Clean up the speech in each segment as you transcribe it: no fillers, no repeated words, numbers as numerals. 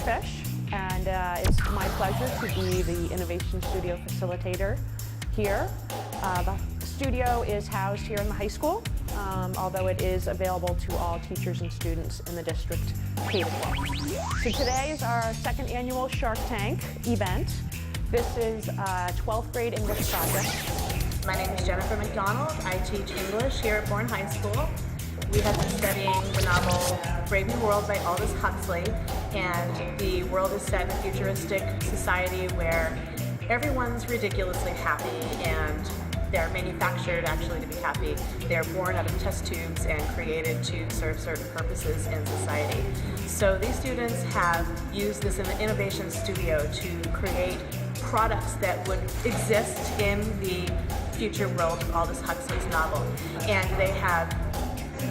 Fish, and it's my pleasure to be the Innovation Studio facilitator here. The studio is housed here in the high school, although it is available to all teachers and students in the district K-12. So today is our second annual Shark Tank event. This is a 12th grade English project. My name is Jennifer McDonald. I teach English here at Bourne High School. We have been studying the novel Brave New World by Aldous Huxley, and the world is set in a futuristic society where everyone's ridiculously happy and they're manufactured actually to be happy. They're born out of test tubes and created to serve certain purposes in society. So these students have used this in the Innovation Studio to create products that would exist in the future world of Aldous Huxley's novel. And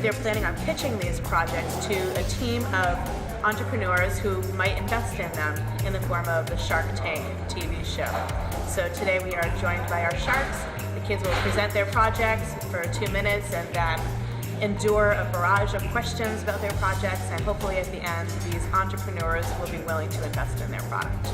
they're planning on pitching these projects to a team of entrepreneurs who might invest in them in the form of the Shark Tank TV show. So today we are joined by our sharks. The kids will present their projects for 2 minutes and then endure a barrage of questions about their projects, and hopefully at the end these entrepreneurs will be willing to invest in their product.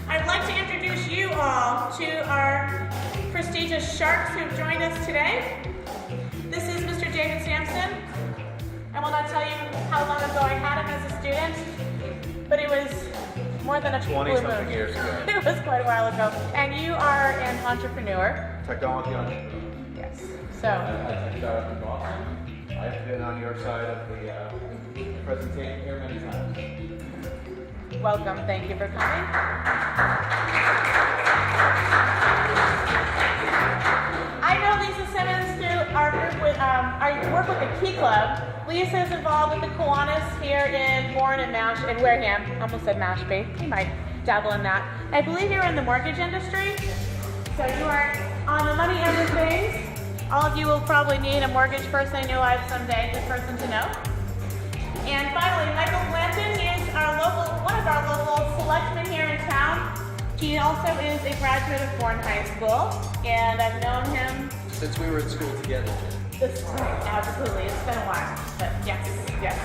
I'd like to introduce you all to our prestigious sharks who've joined us today. This is Mr. David Sampson. I will not tell you how long ago I had him as a student, but it was more than a 20-something years ago. It was quite a while ago. And you are an entrepreneur. Technology entrepreneur. Yes. I started up in Boston. I've been on your side of the presentation here many times. Welcome, thank you for coming. I know Lisa Simmons through our group with, I work with the Key Club. Lisa is involved with the Kiwanis here in Bourne and Wareham. I almost said Mashpee. You might dabble in that. I believe you're in the mortgage industry, so you are on the money end of things. All of you will probably need a mortgage person in your life someday, good person to know. And finally, Michael Blanton is one of our local selectmen here in town. He also is a graduate of Bourne High School, and I've known him Since we were in school together. Absolutely, it's been a while. But yes,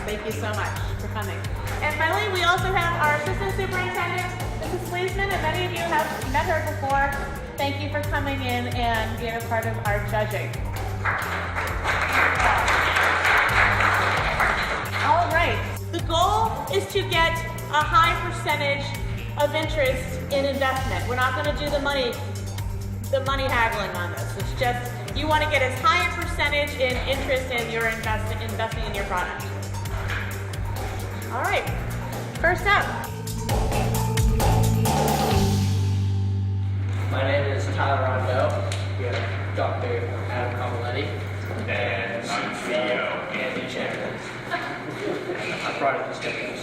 thank you so much for coming. And finally, we also have our assistant superintendent, Mrs. Sleesman, and many of you have met her before. Thank you for coming in and being a part of our judging. All right. The goal is to get a high percentage of interest in investment. We're not going to do the money haggling on this. It's just you want to get as high a percentage in interest in your investing in your product. All right. First up. My name is Tyler Rondo. We have Dr. Adam Cavaletti. And I'm CEO. Andy Champions. Our product is different.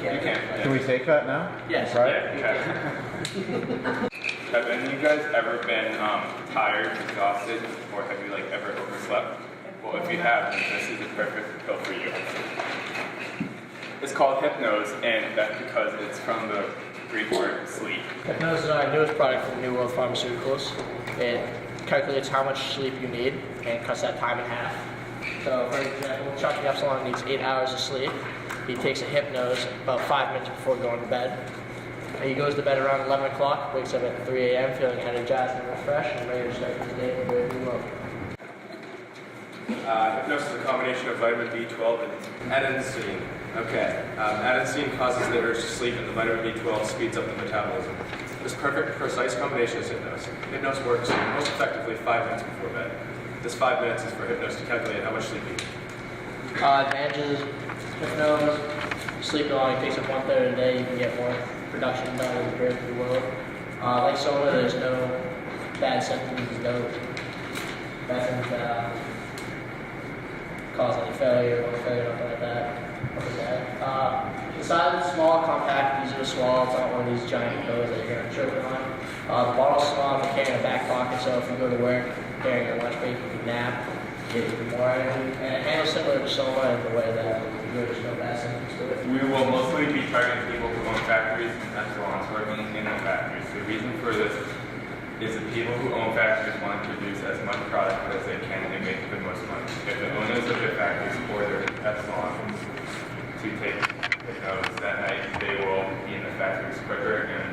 You can. Can we take that now? Yes. Right? Have any of you guys ever been tired, exhausted, or have you ever overslept? Well, if you have, then this is the perfect pill for you. It's called Hypnose, and that's because it's from the Greek word sleep. Hypnose is our newest product from New World Pharmaceuticals. It calculates how much sleep you need and cuts that time in half. So, for example, Chuck Epsilon needs 8 hours of sleep. He takes a Hypnose about 5 minutes before going to bed. He goes to bed around 11 o'clock, wakes up at 3 a.m. feeling energized and refreshed and ready to start his day with Brave New World. Hypnose is a combination of vitamin B12 and adenosine. Okay, adenosine causes the urge to sleep, and the vitamin B12 speeds up the metabolism. This perfect, precise combination is Hypnose. Hypnose works most effectively 5 minutes before bed. This 5 minutes is for Hypnose to calculate how much sleep you need. Advantages, Hypnose, sleep long, it takes up 1/3 of the day, you can get more production done in the Brave New World. Like soda, there's no bad symptoms, there's no bad things that cause any failure, nothing like that. The size is small, compact, easy to swallow. It's not one of these giant pills that you're going to choke on. The bottle's small, you carry in a back pocket, so if you go to work during your lunch break, you can nap, get even more energy. And it handles similar to Soma in the way that you go to snow passing to it. We will mostly be targeting people who own factories and salons working in the factories. The reason for this is that people who own factories want to produce as much product as they can and make the most money. If the owners of the factories or their pet salons to take notes that night, they will be in the factories quicker and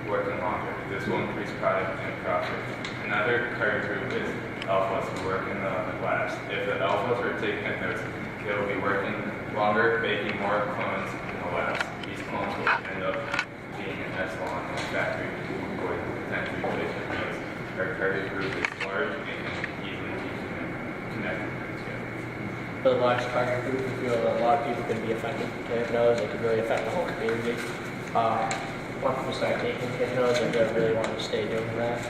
working longer. This will increase product and profit. Another target group is alphas who work in the labs. If the alphas are taking notes, they will be working longer, making more clones in the labs. These clones will end up being in that salon in the factory who would potentially replace their notes. Our target group is large and can easily teach them connected together. For the large target group, we feel that a lot of people can be affected from hypnose. It could really affect the whole community. Once people start taking hypnose, they're going to really want to stay doing that.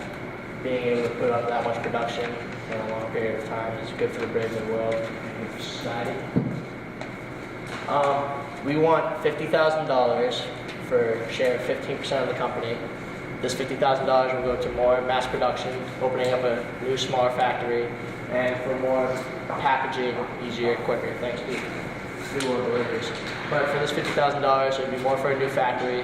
Being able to put up that much production in a long period of time is good for the brave new world and for society. We want $50,000 for a share of 15% of the company. This $50,000 will go to more mass production, opening up a new, smaller factory, and for more packaging, easier, quicker, thanks to new world deliveries. But for this $50,000, it would be more for a new factory,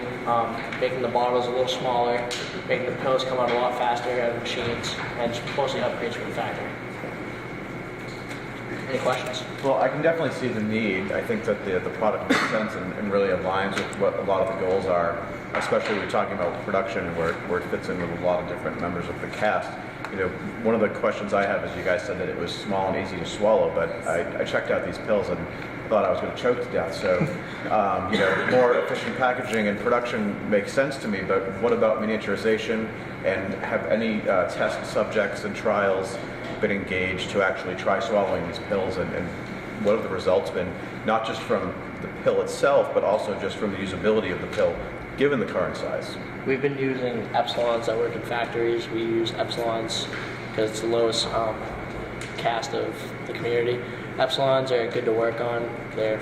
making the bottles a little smaller, making the pills come out a lot faster out of machines, and just mostly upgrades for the factory. Any questions? Well, I can definitely see the need. I think that the product makes sense and really aligns with what a lot of the goals are, especially when we're talking about production where it fits in with a lot of different members of the cast. You know, one of the questions I have is you guys said that it was small and easy to swallow, but I checked out these pills and thought I was going to choke to death. So, you know, more efficient packaging and production makes sense to me, but what about miniaturization, and have any test subjects and trials been engaged to actually try swallowing these pills, and what have the results been, not just from the pill itself, but also just from the usability of the pill, given the current size? We've been using Epsilons that work in factories. We use Epsilons because it's the lowest cast of the community. Epsilons are good to work on. There are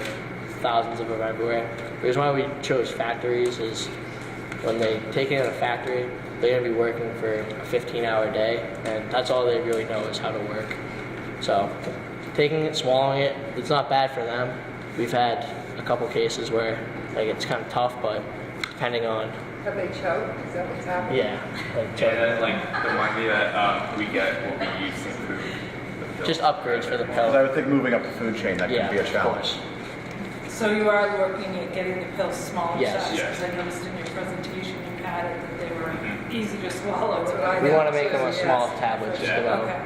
thousands of them everywhere. The reason why we chose factories is when they take it in a factory, they're going to be working for a 15-hour day, and that's all they really know is how to work. So taking it, swallowing it, it's not bad for them. We've had a couple cases where it's kind of tough, but depending on... Have they choked? Is that what's happening? Yeah. The money that we get will be used to improve the pill. Just upgrades for the Because pill. I would think moving up the food chain, that Yeah, could be a of challenge. course. So you are looking at getting the pills smaller Yes. size? Yes. Because I noticed in your presentation you had it that they were easy to swallow. So We want to make them a small tablet, just about Okay.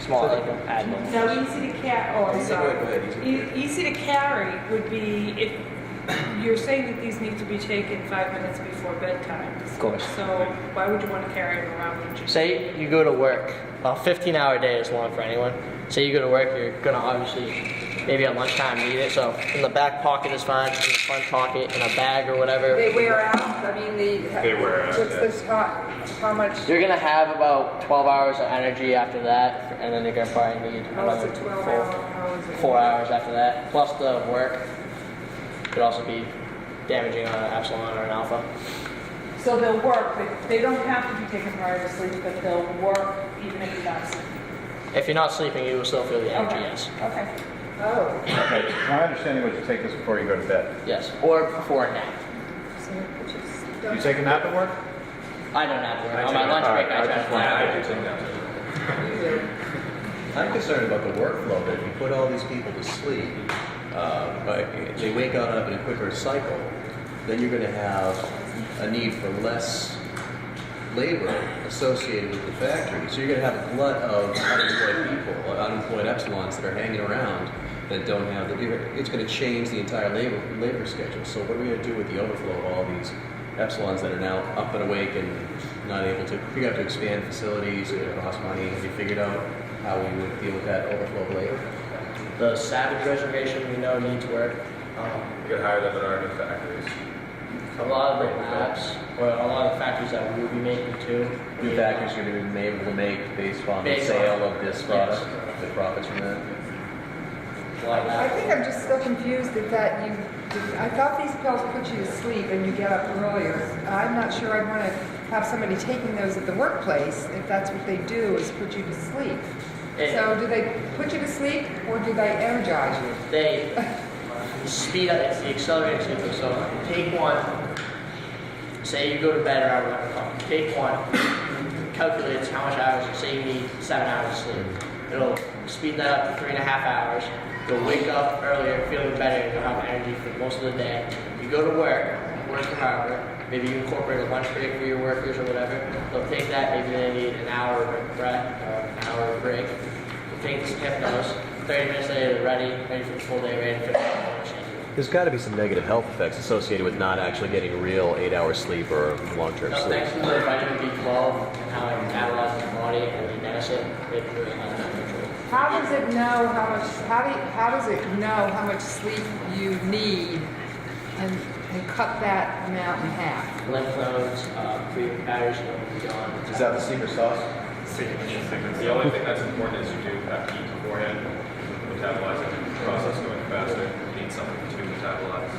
small, like an admin. Now, easy to carry, oh, I'm sorry. Easy to carry would be if, you're saying that these need to be taken 5 minutes before bedtime. Of course. So why would you want to carry them around with you? Say you go to work, a 15-hour day is long for anyone. Say you go to work, you're gonna obviously, maybe at lunchtime need it, so in the back pocket is fine, in the front pocket, in a bag or whatever. They wear out. I mean, They wear out, What's yeah. this hot? How much? You're gonna have about 12 hours of energy after that, and then you're gonna probably need How is another it 12 hours? How is it? 4 hours after that. Plus the work could also be damaging on an epsilon or an alpha. So they'll work, but they don't have to be taken prior to sleep, but they'll work even if you're not sleeping. If you're not sleeping, you will still feel the energy, yes. Okay. Oh. Okay, my understanding was to take this before you go to bed. Yes, or before a nap. Do you take a nap at work? I don't nap work. On my lunch break, I try to fly. I do take that. I'm concerned about the workflow, that if you put all these people to sleep, but they wake up in a quicker cycle, then you're going to have a need for less labor associated with the factory. So you're going to have a glut of unemployed people, unemployed epsilons that are hanging around that don't have the... It's going to change the entire labor schedule. So what are we going to do with the overflow of all these epsilons that are now up and awake and not able to... You have to expand facilities, it's going to cost money. Have you figured out how we would deal with that overflow of labor? The Savage reservation we know needs work. You could hire them at our new factories. A lot of the labs, or a lot of the factories that we'll be making too. New factories are going to be able to make based on the Based sale on- of this product, the profits from that. A lot of I labs. think I'm just still confused that you I thought these pills put you to sleep and you get up earlier. I'm not sure I'd want to have somebody taking those at the workplace if that's what they do, is put you to sleep. So do they put you to sleep or do they energize you? They speed up, it's the accelerated sleep. So take one, say you go to bed around 11 o'clock. Take one, calculates how much hours, say you need 7 hours of sleep. It'll speed that up to 3.5 hours. You'll wake up earlier, feeling better, you'll have energy for most of the day. You go to work an hour, maybe you incorporate a lunch break for your workers or whatever. They'll take that, maybe they need an hour of breath or an hour of break. You'll take this hypnose, 30 minutes later they're ready for the full day, ready for the machine. There's got to be some negative health effects associated with not actually getting real 8-hour sleep or long-term No, sleep. thanks to the vitamin B12 and how it metabolizes the body and the medicine, it really has that control. How does it know how much? How does it know how much sleep you need, and cut that amount in half? Lymph nodes, free batteries will be gone. Is that the secret sauce? The only thing that's important is you do have to eat beforehand, metabolizing the process going faster. You need something to metabolize.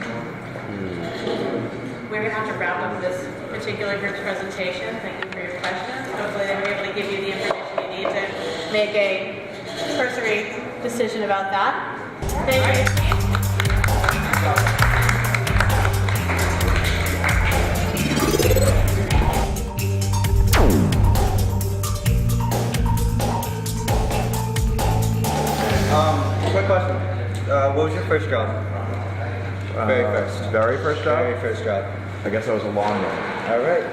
We're going to have to wrap up this particular group's presentation. Thank you for your questions. Hopefully they were able to give you the information you need to make a cursory decision about that. Thank you. Quick question. What was your first job? Very first. Very first job? Very first job. I guess that was a long one. All right.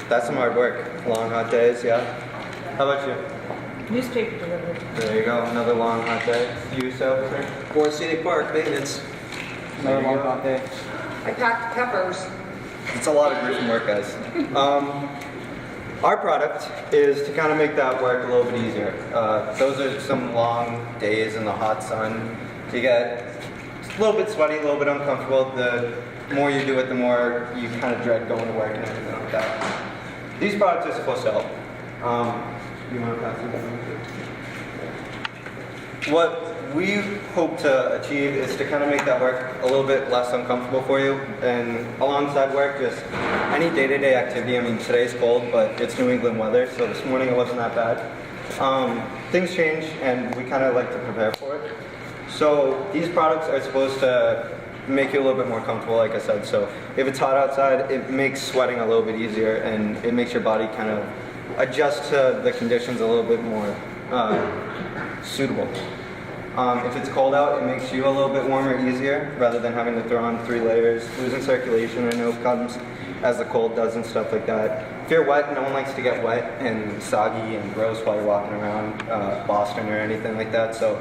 That's some hard work. Long, hot days, yeah. How about you? Newspaper delivery. There you go. Another long, hot day. You, sir? Bourne Scenic Park maintenance. Another long, hot day. I packed peppers. It's a lot of gruesome work, guys. Our product is to kind of make that work a little bit easier. Those are some long days in the hot sun. You get a little bit sweaty, a little bit uncomfortable. The more you do it, the more you kind of dread going to work and everything like that. These products are supposed to help. You want to pass it down? What we hope to achieve is to kind of make that work a little bit less uncomfortable for you. And alongside work, just any day-to-day activity. I mean, today's cold, but it's New England weather, so this morning it wasn't that bad. Things change, and we kind of like to prepare for it. So these products are supposed to make you a little bit more comfortable, like I said. So if it's hot outside, it makes sweating a little bit easier, and it makes your body kind of adjust to the conditions a little bit more suitable. If it's cold out, it makes you a little bit warmer easier, rather than having to throw on 3 layers. Losing circulation, I know, comes as the cold does and stuff like that. If you're wet, no one likes to get wet and soggy and gross while you're walking around Boston or anything like that. So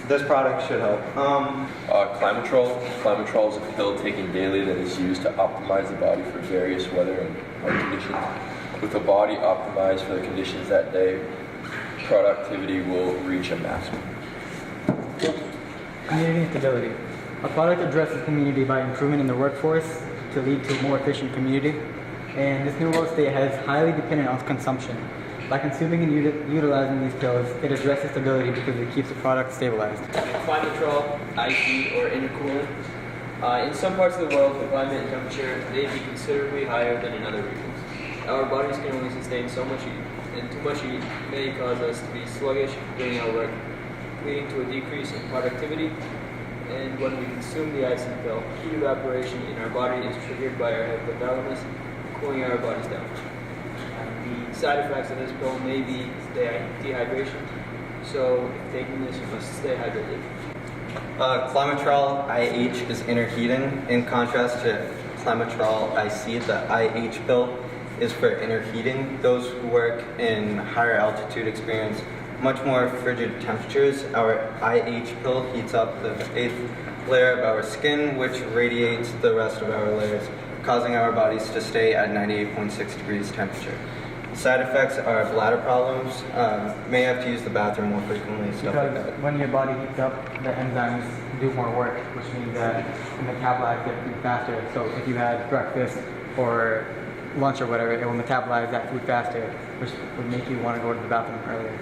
this product should help. Climatrol. Climatrol is a pill taken daily that is used to optimize the body for various weather and health conditions. With the body optimized for the conditions that day, productivity will reach a maximum. Community and stability. Our product addresses community by improvement in the workforce to lead to a more efficient community. And this new world state has highly dependent on consumption. By consuming and utilizing these pills, it addresses stability because it keeps the product stabilized. Climatrol, IT, or intercoolant. In some parts of the world, the climate and temperature may be considerably higher than in other regions. Our bodies can only sustain so much heat, and too much heat may cause us to be sluggish during our work, leading to a decrease in productivity. And when we consume the icing pill, heat evaporation in our body is triggered by our hypothalamus, cooling our bodies down. The side effects of this pill may be dehydration, so if taking this, you must stay hydrated. Climatrol IH is inner heating. In contrast to Climatrol IC, the IH pill is for inner heating. Those who work in higher altitude experience much more frigid temperatures. Our IH pill heats up the 8th layer of our skin, which radiates the rest of our layers, causing our bodies to stay at 98.6 degrees temperature. Side effects are bladder problems, may have to use the bathroom more frequently, stuff like that. Because when your body heats up, the enzymes do more work, which means that you metabolize that food faster. So if you had breakfast or lunch or whatever, it will metabolize that food faster, which would make you want to go to the bathroom earlier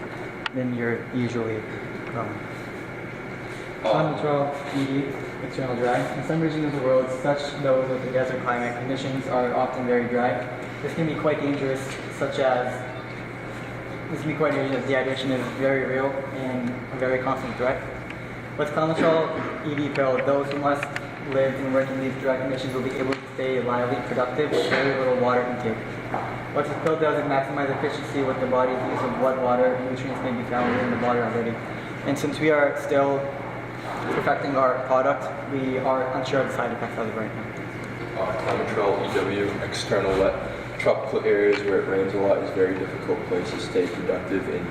than you're usually going. Climate ED, external drag. In some regions of the world, such those with the desert climate, conditions are often very dry. This can be quite dangerous, dehydration is very real and a very constant threat. With Climatrol ED pill, those who must live and work in these dry conditions will be able to stay lively, productive, with very little water intake. What this pill does is maximize efficiency with the body's use of what water nutrients may be found in the body already. And since we are still perfecting our product, we are unsure of the side effects as of right now. Climatrol EW, external wet. Tropical areas where it rains a lot is very difficult place to stay productive in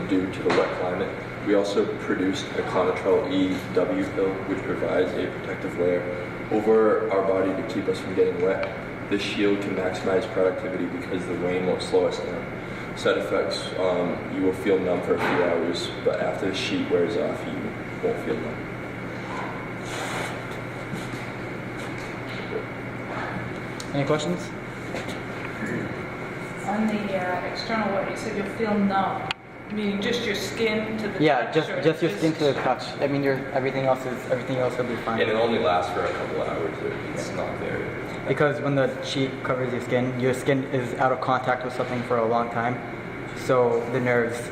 due to the wet climate. We also produced a Climatrol EW pill, which provides a protective layer over our body to keep us from getting wet. This shield can maximize productivity because the rain won't slow us down. Side effects, you will feel numb for a few hours, but after the sheet wears off, you won't feel numb. Any questions? On the external wet, you said you'll feel numb, meaning just your skin to the Yeah, touch? or just your skin to the touch. I mean, everything else will be fine. And it only lasts for a couple of hours. It's not very. Because when the sheet covers your skin is out of contact with something for a long time, so the nerves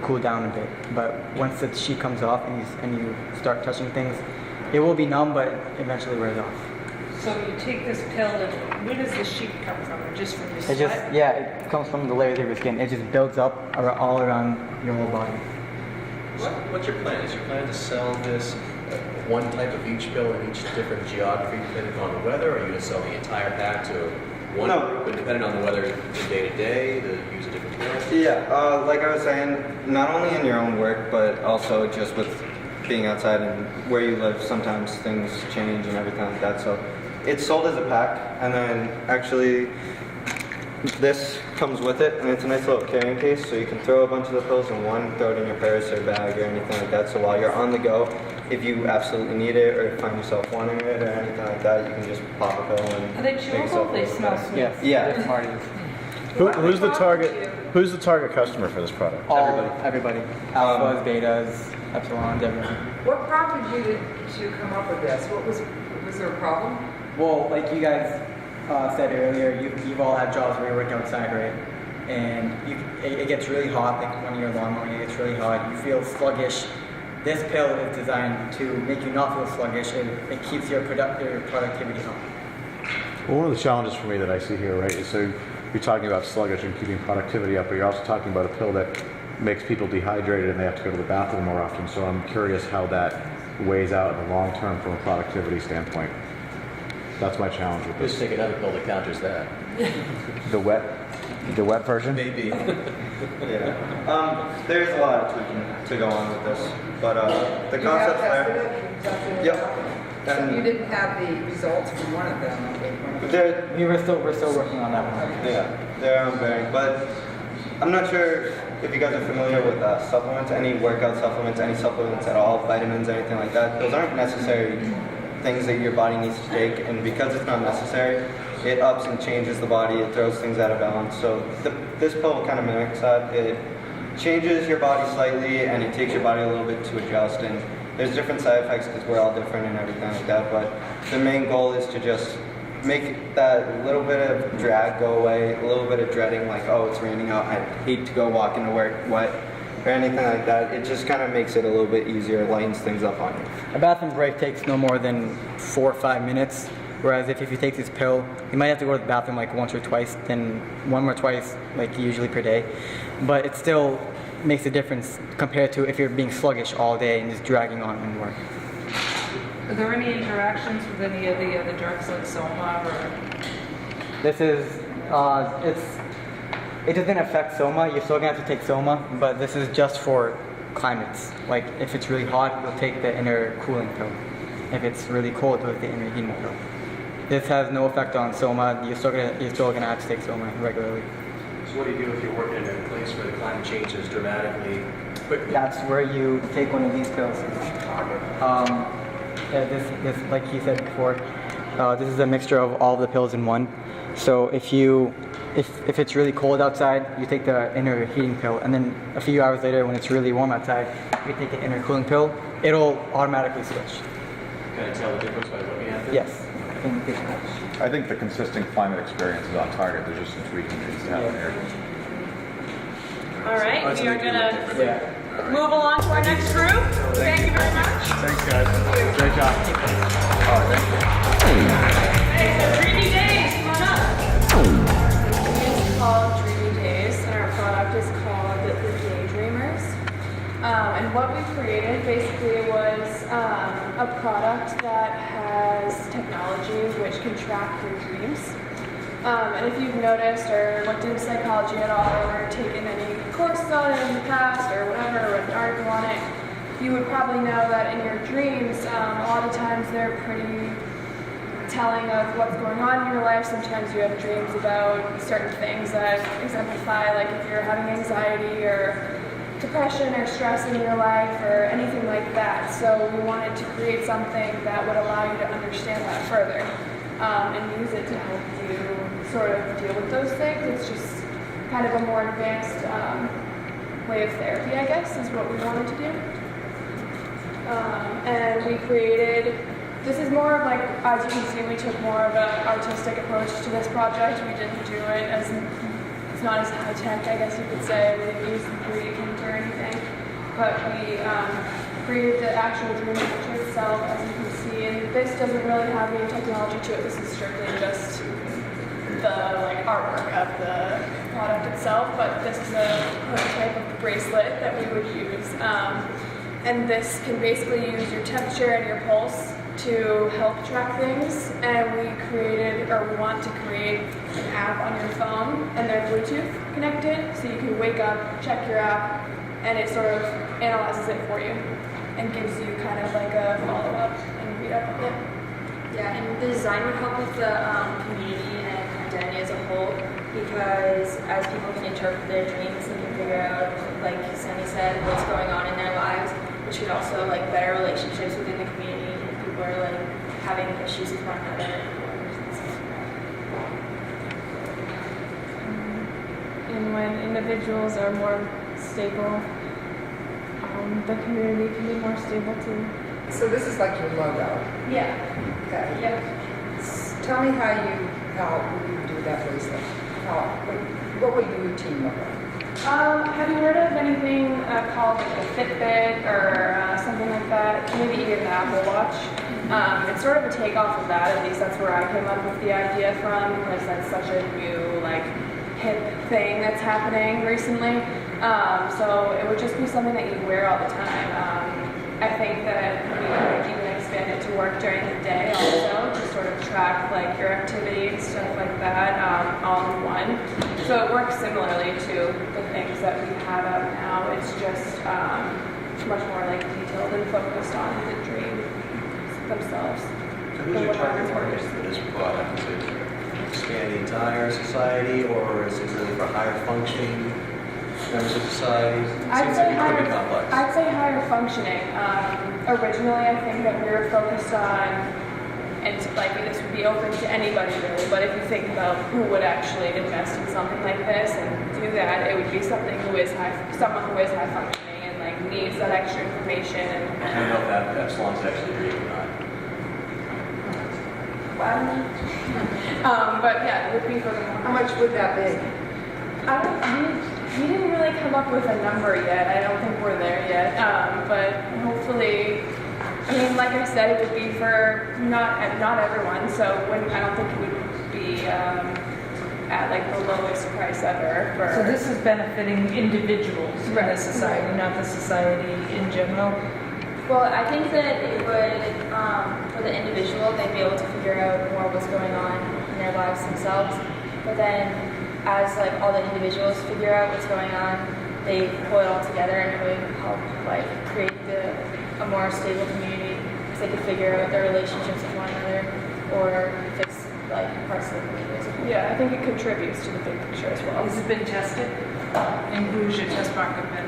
cool down a bit. But once the sheet comes off and you start touching things, it will be numb, but eventually wears off. So you take this pill, and where does the sheet come from? Or just from your sweat? It comes from the layers of your skin. It just builds up all around your whole body. What's your plan? Is your plan to sell this one type of each pill in each different geography depending on the weather, or are you going to sell the entire pack to one group, but depending on the weather day to day, to use a different pill? Yeah, like I was saying, not only in your own work, but also just with being outside and where you live, sometimes things change and everything like that. So it's sold as a pack, and then actually this comes with it, and it's a nice little carrying case, so you can throw a bunch of the pills in one, throw it in your purse or bag or anything like that. So while you're on the go, if you absolutely need it or find yourself wanting it or anything like that, you can just pop a pill and Are they make yourself chewable? They feel smell better. sweet. Yes. Yeah. Who's the target? Who's the target customer for this product? Everybody. Alphas, betas, epsilons, everyone. What prompted you to come up with this? Was there a problem? Well, like you guys said earlier, you've all had jobs where you work outside, right? And it gets really hot, like when you're lawn mowing, it gets really hot. You feel sluggish. This pill is designed to make you not feel sluggish, and it keeps your productivity up. Well, one of the challenges for me that I see here, right, is so you're talking about sluggish and keeping productivity up, but you're also talking about a pill that makes people dehydrated and they have to go to the bathroom more often. So I'm curious how that weighs out in the long term from a productivity standpoint. That's my challenge with this. Just take another pill that counters that. The wet version? Maybe. Yeah. There's a lot of tweaking to go on with this, but the concept's there. Yep. So you didn't have the results from one of them? We're still working on that one. Yeah, they're varying, but I'm not sure if you guys are familiar with supplements, any workout supplements, any supplements at all, vitamins, anything like that. Those aren't necessary things that your body needs to take, and because it's not necessary, it ups and changes the body, it throws things out of balance. So this pill kind of mimics that. It changes your body slightly, and it takes your body a little bit to adjust, and there's different side effects because we're all different and everything like that, but the main goal is to just make that little bit of drag go away, a little bit of dreading, like, oh, it's raining out, I hate to go walk into work wet, or anything like that. It just kind of makes it a little bit easier, lightens things up on you. A bathroom break takes no more than 4 or 5 minutes, whereas if you take this pill, you might have to go to the bathroom like once or twice, then one or twice, like usually per day. But it still makes a difference compared to if you're being sluggish all day and just dragging on in work. Are there any interactions with any of the other drugs like Soma or? This is, it doesn't affect Soma. You're still gonna have to take Soma, but this is just for climates. Like if it's really hot, you'll take the inner cooling pill. If it's really cold, you'll take the inner heating pill. This has no effect on Soma. You're still gonna have to take Soma regularly. So what do you do if you're working in a place where the climate changes dramatically quickly? That's where you take one of these pills. This, like he said before, this is a mixture of all the pills in one. So if it's really cold outside, you take the inner heating pill, and then a few hours later, when it's really warm outside, you take an inner cooling pill. It'll automatically switch. Can I tell the difference by looking at them? Yes. I think the consistent climate experience is on target. There's just some tweaking that needs to happen here. All right, we are gonna Yeah. move along to our next group. Thank you very much. Thanks, guys. Great job. Oh, thank you. Hey, so Dreamy Days, come on up. It's called Dreamy Days, and our product is called the Daydreamers. And what we created basically was a product that has technology which can track your dreams. And if you've noticed or looked into psychology at all or taken any courses on it in the past or whatever, or read an article on it, you would probably know that in your dreams, a lot of times they're pretty telling of what's going on in your life. Sometimes you have dreams about certain things that exemplify, like if you're having anxiety or depression or stress in your life or anything like that. So we wanted to create something that would allow you to understand that further and use it to help you sort of deal with those things. It's just kind of a more advanced way of therapy, I guess, is what we wanted to do. And we created, this is more of like, as you can see, we took more of an artistic approach to this project. We didn't do it as, it's not as high tech, I guess you could say. We didn't use the 3D printer or anything. But we created the actual dream picture itself, as you can see. And this doesn't really have any technology to it. This is strictly just the artwork of the product itself. But this is a prototype of the bracelet that we would use. And this can basically use your temperature and your pulse to help track things. And we created, or we want to create, an app on your phone, and they're Bluetooth connected, so you can wake up, check your app, and it sort of analyzes it for you and gives you kind of like a follow-up and read up on it. Yeah, and the design would help with the community and identity as a whole, because as people can interpret their dreams, they can figure out, like Sammy said, what's going on in their lives, which could also better relationships within the community if people are having issues with one another. And when individuals are more stable, the community can be more stable too. So this is like your logo. Yeah. Okay. Yeah. Tell me how you do that bracelet. What would your routine look like? Have you heard of anything called a Fitbit or something like that? Maybe even the Apple Watch. It's sort of a takeoff of that. At least that's where I came up with the idea from, because that's such a new hip thing that's happening recently. So it would just be something that you wear all the time. I think that we could even expand it to work during the day also, to sort of track your activity and stuff like that all in one. So it works similarly to the things that we have out now. It's just much more detailed and focused on the dream themselves. So who's your target market for this product? Is it expand the entire society, or is it really for higher functioning members of society? I'd say higher functioning. Originally, I think that we were focused on, and this would be open to anybody really, but if you think about who would actually invest in something like this and do that, it would be someone who is high functioning and needs that extra information. I don't know if that Epsilon's actually real or not. I don't know. But yeah, it would be for the How much would that be? We didn't really come up with a number yet. I don't think we're there yet. But hopefully, like I said, it would be for not everyone. So I don't think it would be at the lowest price ever. So this is benefiting individuals in the society, not the society in general. Well, I think that it would, for the individual, they'd be able to figure out more what's going on in their lives themselves. But then, as all the individuals figure out what's going on, they pull it all together, and it would help create a more stable community, because they could figure out their relationships with one another, or fix parts of the community. Yeah, I think it contributes to the big picture as well. Has it been tested? And who's your test market been?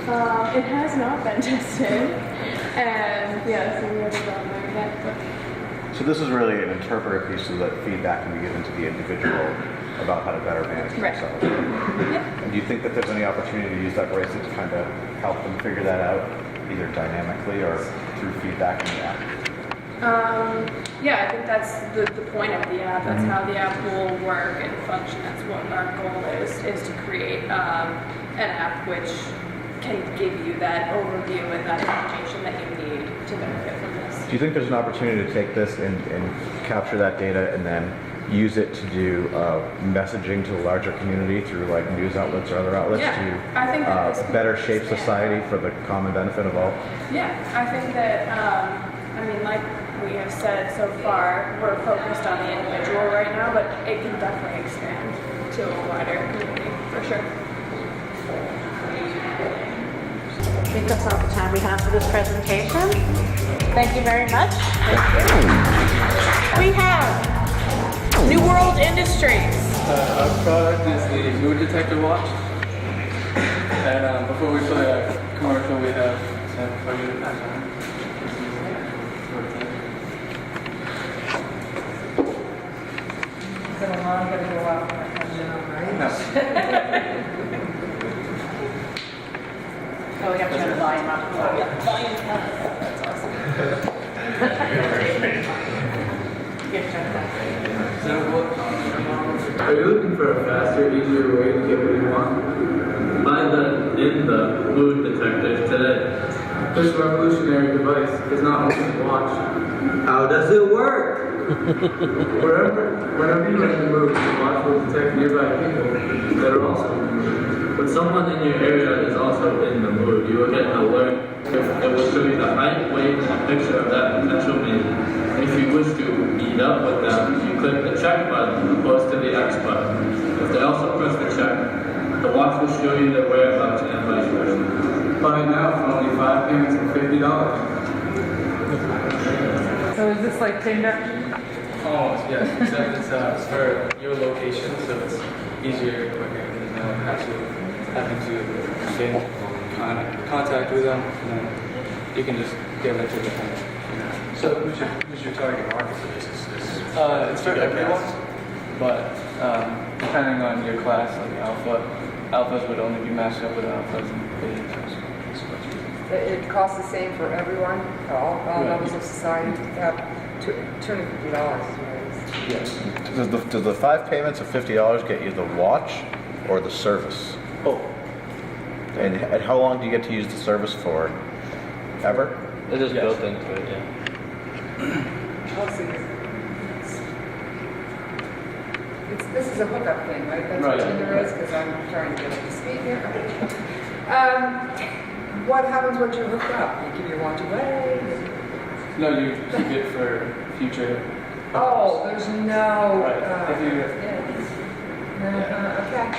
It has not been tested, and yeah, so we haven't gone there yet. But So this is really an interpreter piece so that feedback can be given to the individual about how to better manage themselves. And do you think that there's any opportunity to use that bracelet to kind of help them figure that out, either dynamically or through feedback in the app? Yeah, I think that's the point of the app. That's how the app will work and function. That's what our goal is to create an app which can give you that overview and that information that you need to benefit from this. Do you think there's an opportunity to take this and capture that data and then use it to do messaging to the larger community through like news outlets or other outlets I think that to better shape society for the common benefit of all? Yeah, I think that, I mean, like we have said so far, we're focused on the individual right now, but it can definitely expand to a wider community, for sure. I think that's all the time we have for this presentation. Thank you very much. Thank you. We have New World Industries. Our product is the mood detector watch. And before we play a commercial, we have some for you. Is it alarm going to go off when I come down, right? No. Oh, we have to turn the volume up. Volume up. That's awesome. Are you looking for a faster, easier way to get what you want? Buy the mood detector today. This revolutionary device is not only a watch. How does it work? Whenever you're in the mood, the watch will detect nearby people that are also in the mood. When someone in your area is also in the mood, you will get an alert. It will show you the height, weight, and picture of that potential mate. If you wish to meet up with them, you click the check button opposed to the X button. If they also press the check, the watch will show you their whereabouts and vice versa. Buy now for only 5 payments for $50. So is this like Tinder? Almost, yes. Except it's for your location, so it's easier, quicker than having to get in contact with them, and then you can just get right to the point. So who's your target market for this? It's for everyone, but depending on your class, like alphas would only be matched up with alphas and betas. It costs the same for everyone, all levels of society, $250. Yes. Does the 5 payments of $50 get you the watch or the service? Oh. And how long do you get to use the service for? Ever? It is built into it, yeah. This is a hookup thing, right? That's Right. what Tinder is, because I'm trying to get up to speed here. What happens once you're hooked up? You give your watch away? No, you keep it for future. Oh, there's no... Right. If you, okay.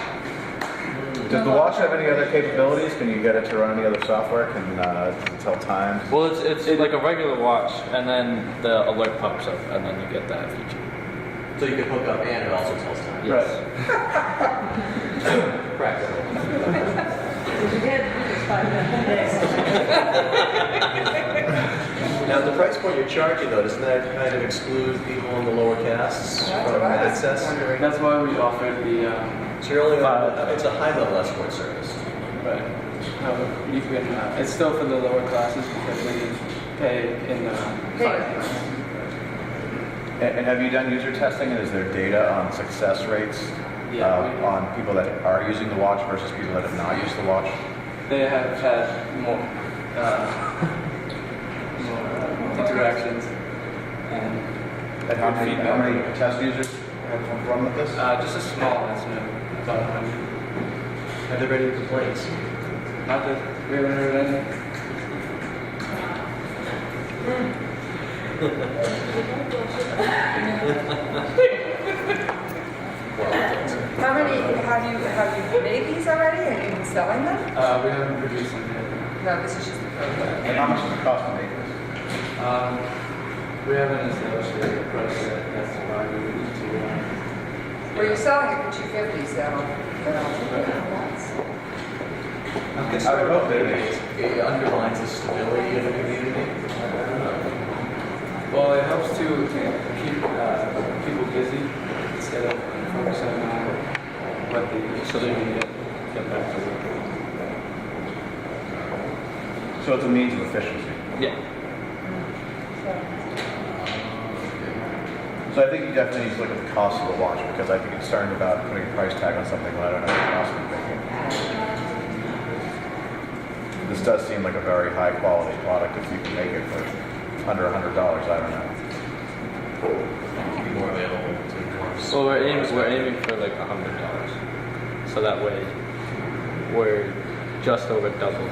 Does the watch have any other capabilities? Can you get it to run any other software? Can does it tell time? Well, it's like a regular watch, and then the alert pops up, and then you get that feature. So you can hook up and it also tells time. Yes. Practical. Now, the price point you're charging, though, doesn't that kind of exclude people in the lower castes from access? that's why we offered the. So you're only it's a high-level escort service. Right. You can. It's still for the lower classes because we pay in the. And have you done user testing? And is there data on success rates on people that are using the watch versus people that have not used the watch? They have had more interactions and how many test users have run with this? Just a small estimate, about 100. Have there been any complaints? Not that we haven't heard any. How many have you made these already? Have you been selling them? We haven't produced them yet. No, this is just the prototype. And how much does it cost to make this? We haven't established a price yet. That's why we would need to. Well, you're selling it for $250, so. I'm concerned about maybe it undermines the stability of the community. Well, it helps to keep people busy instead of focusing on what they so they can get back to work. So it's a means of efficiency. Yeah. So I think you definitely need to look at the cost of the watch because I think it's concerned about putting a price tag on something when I don't know the cost of it. This does seem like a very high quality product if you can make it for under $100. I don't know. Be more available to Well, we're aiming for like $100, so that way we're just over double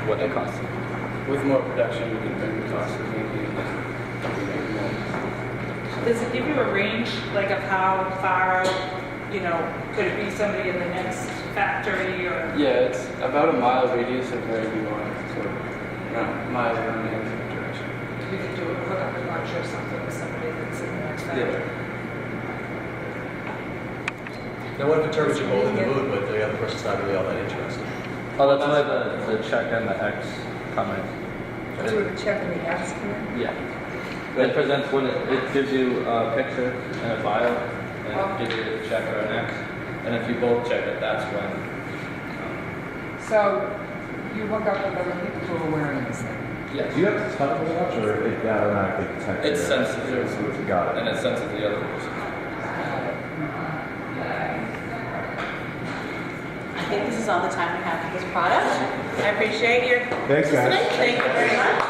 what they cost. With more production, we can bring the cost of making it more. Does it give you a range, like of how far, you know, could it be somebody in the next factory or? Yeah, it's about a mile radius of where you are, so around mile around the other direction. You could do a hook up and lunch or something with somebody that's in the next factory. Now, what if it turns you both in the mood, but the other person's not really all that interested? Oh, that's why the check and the X come in. That's where the check and the X come in? Yeah. It presents when it gives you a picture and a file, and it gives you a check or an X. And if you both check it, that's when. So you hook up with other people who are wearing this thing? Yes. Do you have to touch the watch or it automatically detects It's sensitive. So it's got it. And it's sensitive to the other person. I think this is all the time we have for this product. I appreciate your Thanks, guys. listening. Thank you very much.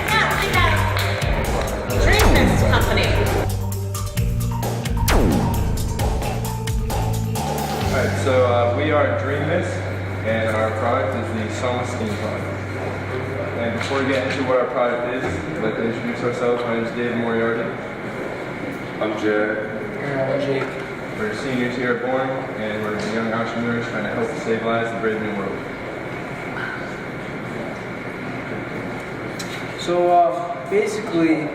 Yeah, we have Dream Mist Company. Alright, so we are Dream Mist, and our product is the Soma Steam product. And before we get into what our product is, I'd like to introduce ourselves. My name is David Moriarty. I'm Jared. I'm Jake. We're seniors here at Bourne, and we're young entrepreneurs trying to help save lives in the brave new world. So basically,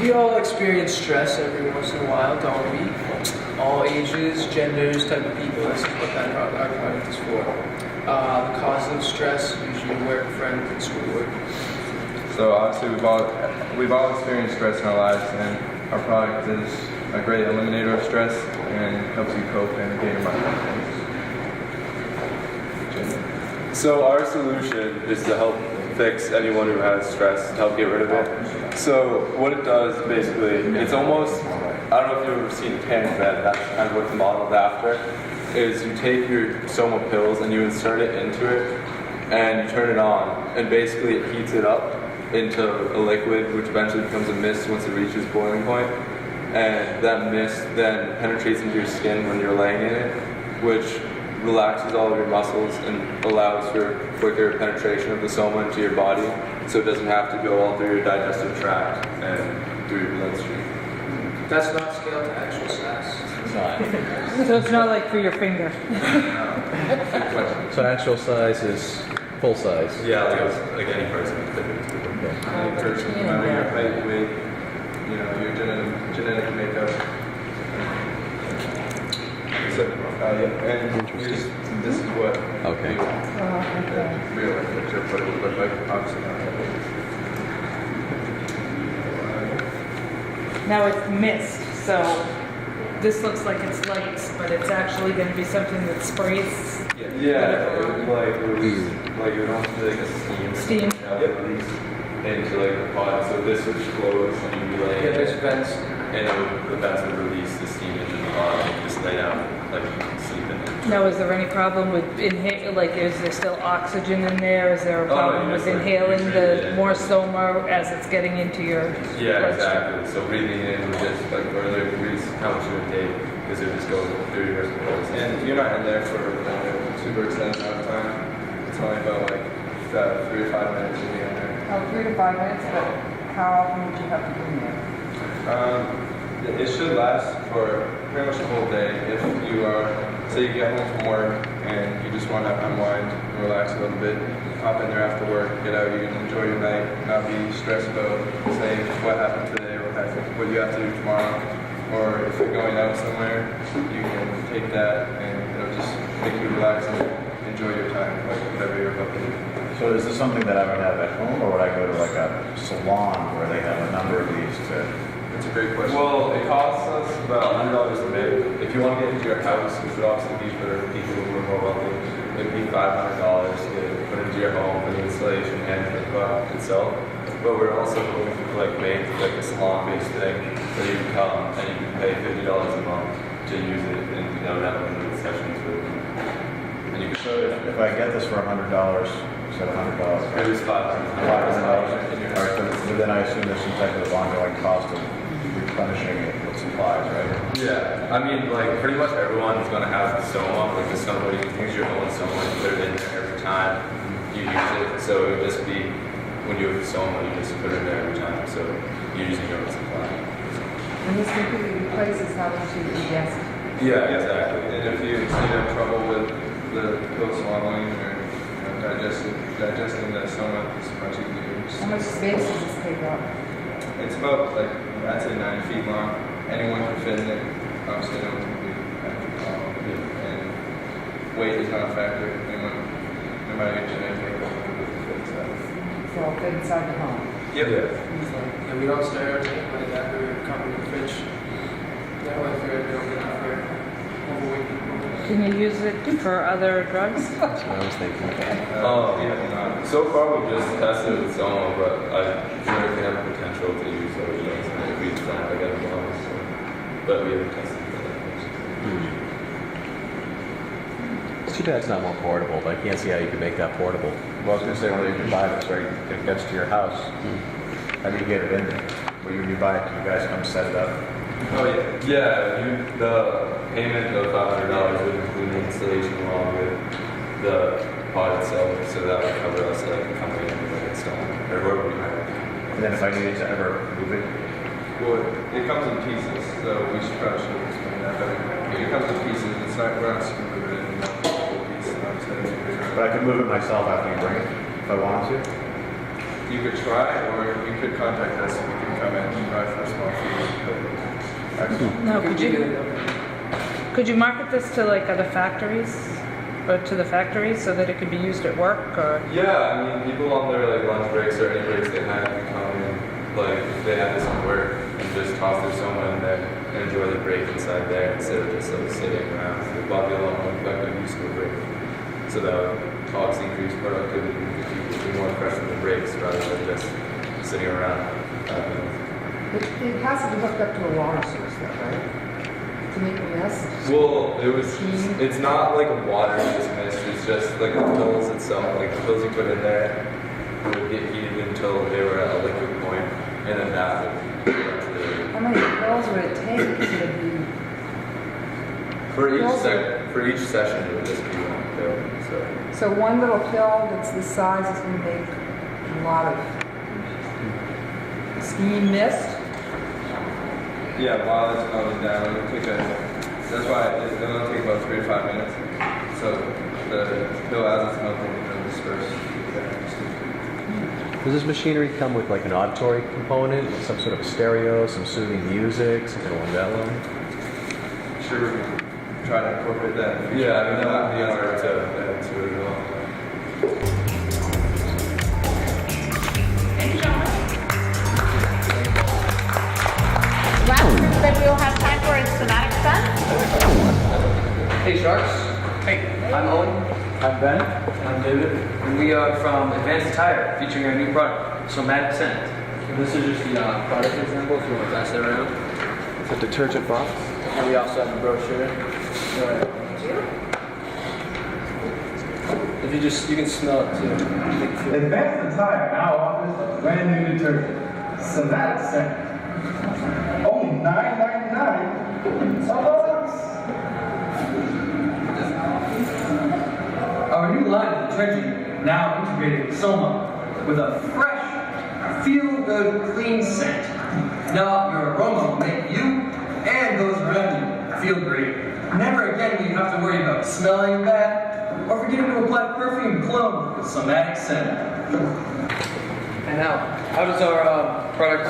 we all experience stress every once in a while, don't we? All ages, genders, type of people. This is what our product is for. The cause of stress, usually work, friends, and schoolwork. So obviously we've all experienced stress in our lives, and our product is a great eliminator of stress and helps you cope and gain your mind. So our solution is to help fix anyone who has stress, to help get rid of it. So what it does basically, it's almost, I don't know if you've ever seen Panic Bed, that's kind of what the model's after, is you take your Soma pills and you insert it into it and you turn it on, and basically it heats it up into a liquid, which eventually becomes a mist once it reaches boiling point. And that mist then penetrates into your skin when you're laying in it, which relaxes all of your muscles and allows for quicker penetration of the Soma into your body, so it doesn't have to go all through your digestive tract and through your bloodstream. That's not scaled to actual size. So it's not like for your finger. So actual size is full size? Yeah, like any person can fit into it. Any person, no matter your height, weight, you know, your genetic makeup. So, and this is what Okay. real life picture of what it would look like. Obviously not. Now it's mist, so this looks like it's lights, but it's actually going to be something that sprays. Yeah, it would almost be like a steam. Release into like the pod. So this would close and you'd be like, there's vents. And the vents would release the steam into the pod and you just lay down like you can sleep in it. Now, is there any problem with like, is there still oxygen in there? Is there a problem with inhaling the more Soma as it's getting into your Yeah, bloodstream? exactly. So breathing in would just like further increase how much it would take because it would just go through your respiratory system. And you're not in there for like a super extended amount of time. It's only about like 3 to 5 minutes to be in there. Oh, 3 to 5 minutes, but how often would you have to be in there? It should last for pretty much the whole day. If you are, say you get home from work and you just want to unwind and relax a little bit, hop in there after work, get out, you can enjoy your night, not be stressed about saying what happened today or what you have to do tomorrow. Or if you're going out somewhere, you can take that and it'll just make you relax and enjoy your time. your company? So is this something that I would have at home, or would I go to like a salon where they have a number of these to? That's a great question. Well, it costs us about $100 to make. If you want to get into your house, which would obviously be for people who are more wealthy, it'd be $500 to put into your home for the installation and for the product itself. But we're also going to like make like a salon-based thing, so you can come and you can pay $50 a month to use it, and you know have limited sessions with them. And you can So if I get this for $100, instead of $100, it was $500. $500. All right, but then I assume there's some type of ongoing cost of replenishing it with supplies, right? Yeah, I mean, like pretty much everyone is going to have the soma, like the soma. You can use your own soma and put it in there every time you use it. So it would just be when you have the soma, you just put it in there every time. So you're using your own supply. And this completely replaces how much you ingest. Yeah, exactly. And if you have trouble with the pill swallowing or digesting the soma, it's much easier. How much space does this take up? It's about like I'd say 9 feet long. Anyone can fit in it. Obviously, no one can be and weight is not a factor. Anyone, no matter your genetic, It's all fit inside the home. Yep. Yeah, we don't stereotype like that. We're a company of fish. That way, if you're don't get out there, overweight people. Can you use it for other drugs? That's what I was thinking. Oh, yeah. So far, we've just tested with soma, but I feel like they have potential to use other drugs. And we don't like other models, so. But we haven't tested for that. It's too bad it's not more portable, but I can't see how you could make that portable. Well, I was going to say, well, you can buy this, right? It gets to your house. How do you get it in there? When you buy it, do you guys come set it up? Oh yeah, yeah. The payment of $500 would include the installation along with the pod itself, so that would cover us like a company anyway installing or whoever we hire. And then if I needed to ever move it, Well, it comes in pieces, so we should probably explain that better. It comes in pieces. It's not we're not super moving it in one piece. but I could move it myself after you bring it if I wanted to. You could try, or you could contact us and we can come in and try for a small fee. No, could you market this to like other factories? Or to the factories so that it could be used at work or? Yeah, I mean, people on their like lunch breaks or any breaks they have can come in, like if they have this at work and just toss their soma in there and enjoy the break inside there instead of just like sitting around. So it'd be a lot more effective use of a break. So that would obviously increase productivity because people would be more fresh from the breaks rather than just sitting around. It has to be hooked up to a water source, though, right? To make a mist? Well, it's not like a water-based mist, it's just like the pills itself, like the pills you put in there would get heated until they were at a liquid point, and then that would How many pills would it take to be? for each session it would just be one pill. So one little pill that's this size is going to make a lot of steam mist? Yeah, while it's melting down, it'll take that's why it'll take about 3 to 5 minutes. So the pill as it's melting, it'll disperse. Does this machinery come with like an auditory component, some sort of a stereo, some soothing music, some kind of Wandello? Sure, we can try to incorporate that. Yeah, I mean, that would be hard to add to it as well. Last group that we will have time for is somatic sun. Hey Sharks. Hey. I'm Owen. I'm Ben. And I'm David. And we are from Advanced Attire, featuring our new product, Somatic Scent. So this is just the product example if you want to pass it around. It's a detergent box. And we also have a brochure. If you can smell it too. Advanced Attire now offers a brand new detergent, Somatic Scent. Only $9.99 a box. Our new line of detergent now integrated with Soma with a fresh, feel-good, clean scent. Now your aroma will make you and those around you feel great. Never again will you have to worry about smelling bad or forgetting to apply perfume cologne with Somatic Scent. And now, how does our product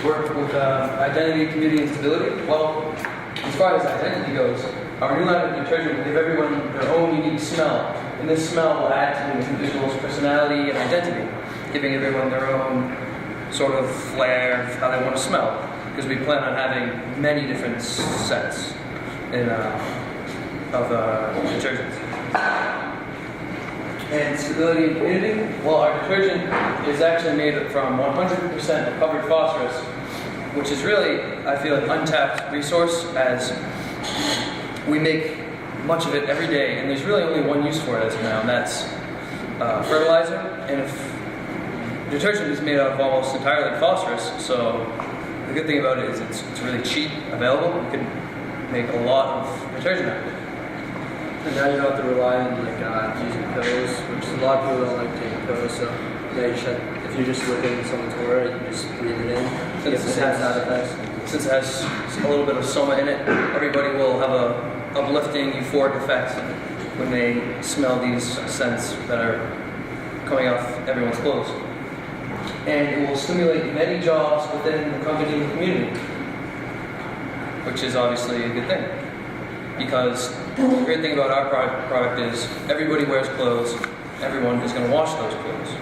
work with identity, community, and stability? Well, as far as identity goes, Our new line of detergent will give everyone their own unique smell, and this smell will add to the individual's personality and identity, giving everyone their own sort of flair of how they want to smell, because we plan on having many different scents of detergents. And stability and humidity, well, our detergent is actually made from 100% recovered phosphorus, which is really, I feel, an untapped resource, as we make much of it every day, and there's really only one use for it as of now, and that's fertilizer. And if detergent is made out of almost entirely phosphorus, so the good thing about it is it's really cheap, available. You can make a lot of detergent out of it. And now you don't have to rely on using pills, which a lot of people don't like taking pills. So now you should, if you're just looking at someone's aura, you just breathe it in. Since it has a little bit of soma in it, everybody will have a uplifting, euphoric effect when they smell these scents that are coming off everyone's clothes. And it will stimulate many jobs within the company and community, which is obviously a good thing. Because the great thing about our product is everybody wears clothes, everyone is going to wash those clothes.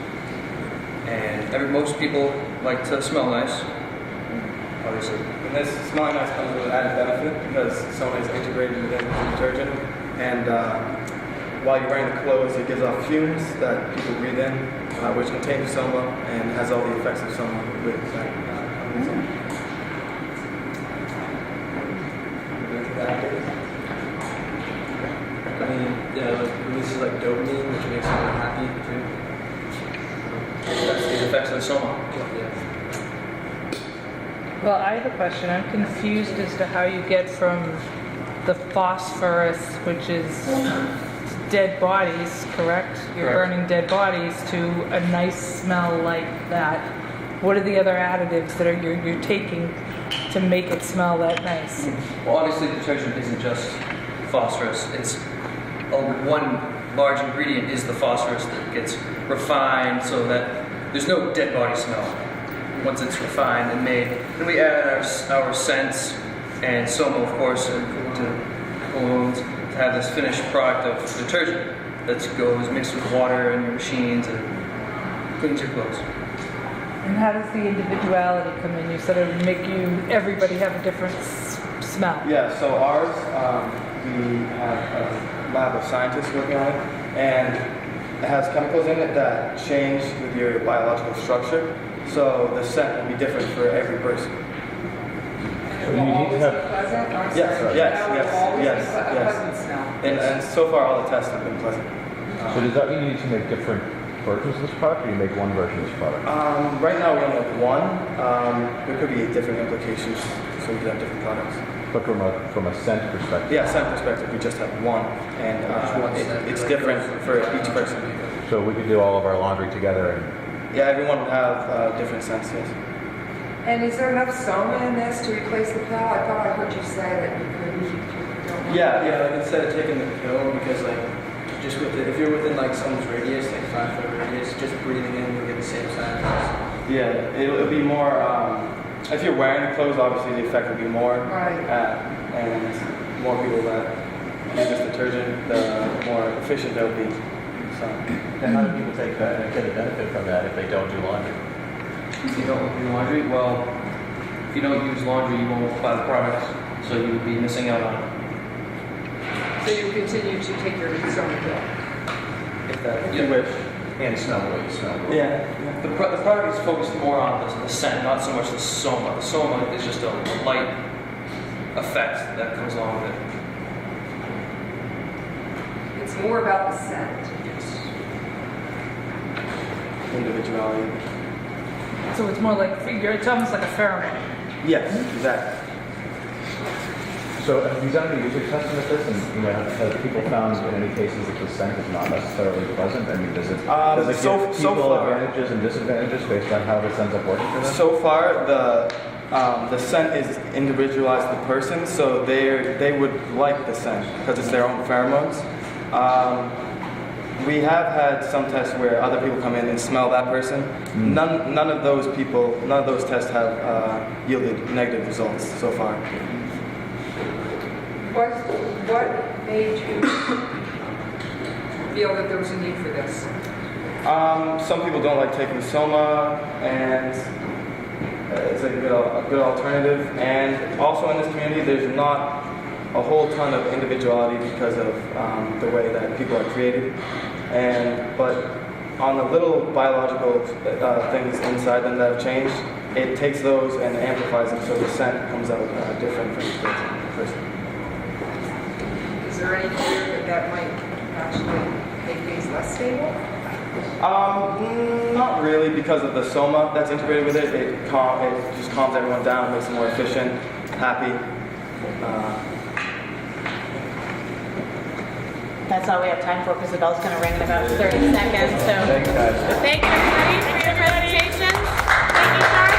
And most people like to smell nice, obviously. And this smelling nice comes with an added benefit because soma is integrated within the detergent. And while you're wearing the clothes, it gives off fumes that people breathe in, which contain soma and has all the effects of soma with I mean, yeah, releases dopamine, which makes you happy too. That's the effects of the soma. Well, I have a question. I'm confused as to how you get from the phosphorus, which is dead bodies, correct? You're Correct. burning dead bodies, to a nice smell like that. What are the other additives that you're taking to make it smell that nice? Well, obviously, detergent isn't just phosphorus. It's one large ingredient is the phosphorus that gets refined so that there's no dead body smell once it's refined and made. Then we add our scents and soma, of course, to colognes to have this finished product of detergent that goes mixed with water in your machines and cleans your clothes. And how does the individuality come in? You said it would make everybody have a different smell. Yeah, so ours, we have a lab of scientists working on it, and it has chemicals in it that change with your biological structure, so the scent will be different for every person. And it will always be pleasant? I'm sorry, Yes, now yes, it will yes, always yes, be a pleasant yes. smell. And so far all the tests have been pleasant. So does that mean you need to make different versions of this product, or you make one version of this product? Right now we only have one. There could be different implications, so we could have different products. But from a scent perspective? Yeah, scent perspective, we just have one, and it's different for each person. So we could do all of our laundry together and... Yeah, everyone would have different scents, yes. And is there enough soma in this to replace the pill? I thought I heard you say that you could. Yeah, like instead of taking the pill, because just if you're within someone's radius, 5-foot radius, just breathing in, you'll get the same side effects. Yeah, it'll be more, if you're wearing the clothes, obviously the effect will be more. Right. And more people that use this detergent, the more efficient they'll be. So. And how do people get a benefit from that if they don't do laundry? If you don't do laundry, well, if you don't use laundry, you won't buy the product, so you would be missing out on it. So you continue to take your soma pill? If that, if you wish. And smell what you smell. Yeah. The product is focused more on the scent, not so much the soma. The soma is just a light effect that comes along with it. It's more about the scent. Yes. Individuality. So it's more like, it's almost like a pheromone. Yes, exactly. So have you done any user testing with this, and have people found in any cases that the scent is not necessarily pleasant? I mean, does it give people advantages and disadvantages based on how this ends up working for them? So far, the scent is individualized to the person, so they would like the scent because it's their own pheromones. We have had some tests where other people come in and smell that person. None of those tests have yielded negative results so far. What made you feel that there was a need for this? Some people don't like taking Soma, and it's a good alternative. And also in this community, there's not a whole ton of individuality because of the way that people are created. But on the little biological things inside them that have changed, it takes those and amplifies them, so the scent comes out different for each person. Is there any fear that might actually make things less stable? Not really, because of the Soma that's integrated with it. It just calms everyone down, makes them more efficient, happy. That's all we have time for because the bell's going to ring in about 30 seconds. So Thank you, guys. thank you everybody for your presentations. Thank you, Sharp.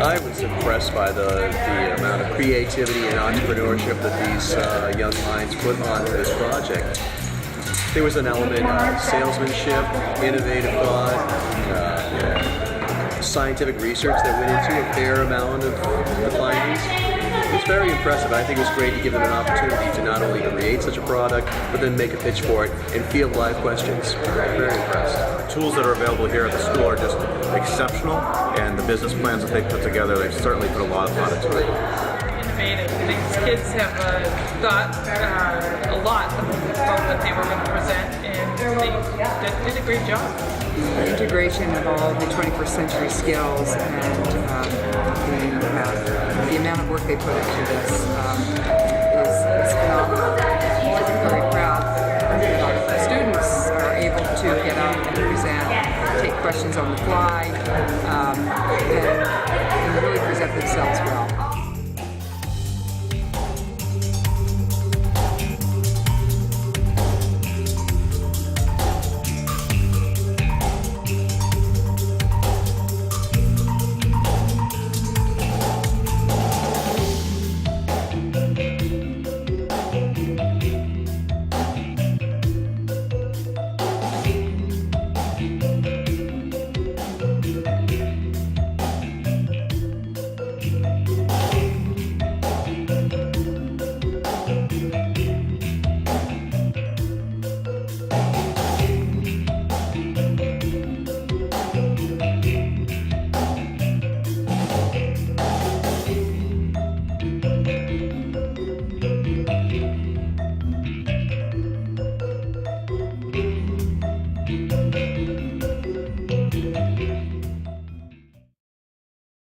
I was impressed by the amount of creativity and entrepreneurship that these young minds put onto this project. There was an element of salesmanship, innovative thought, scientific research that went into a fair amount of the findings. It was very impressive. I think it was great to give them an opportunity to not only create such a product, but then make a pitch for it and field live questions. Very impressed. The tools that are available here at the school are just exceptional, and the business plans that they put together, they've certainly put a lot of thought into it. Innovative. These kids have thought a lot about what they were going to present, and they did a great job. The integration of all the 21st century skills and the amount of work they put into this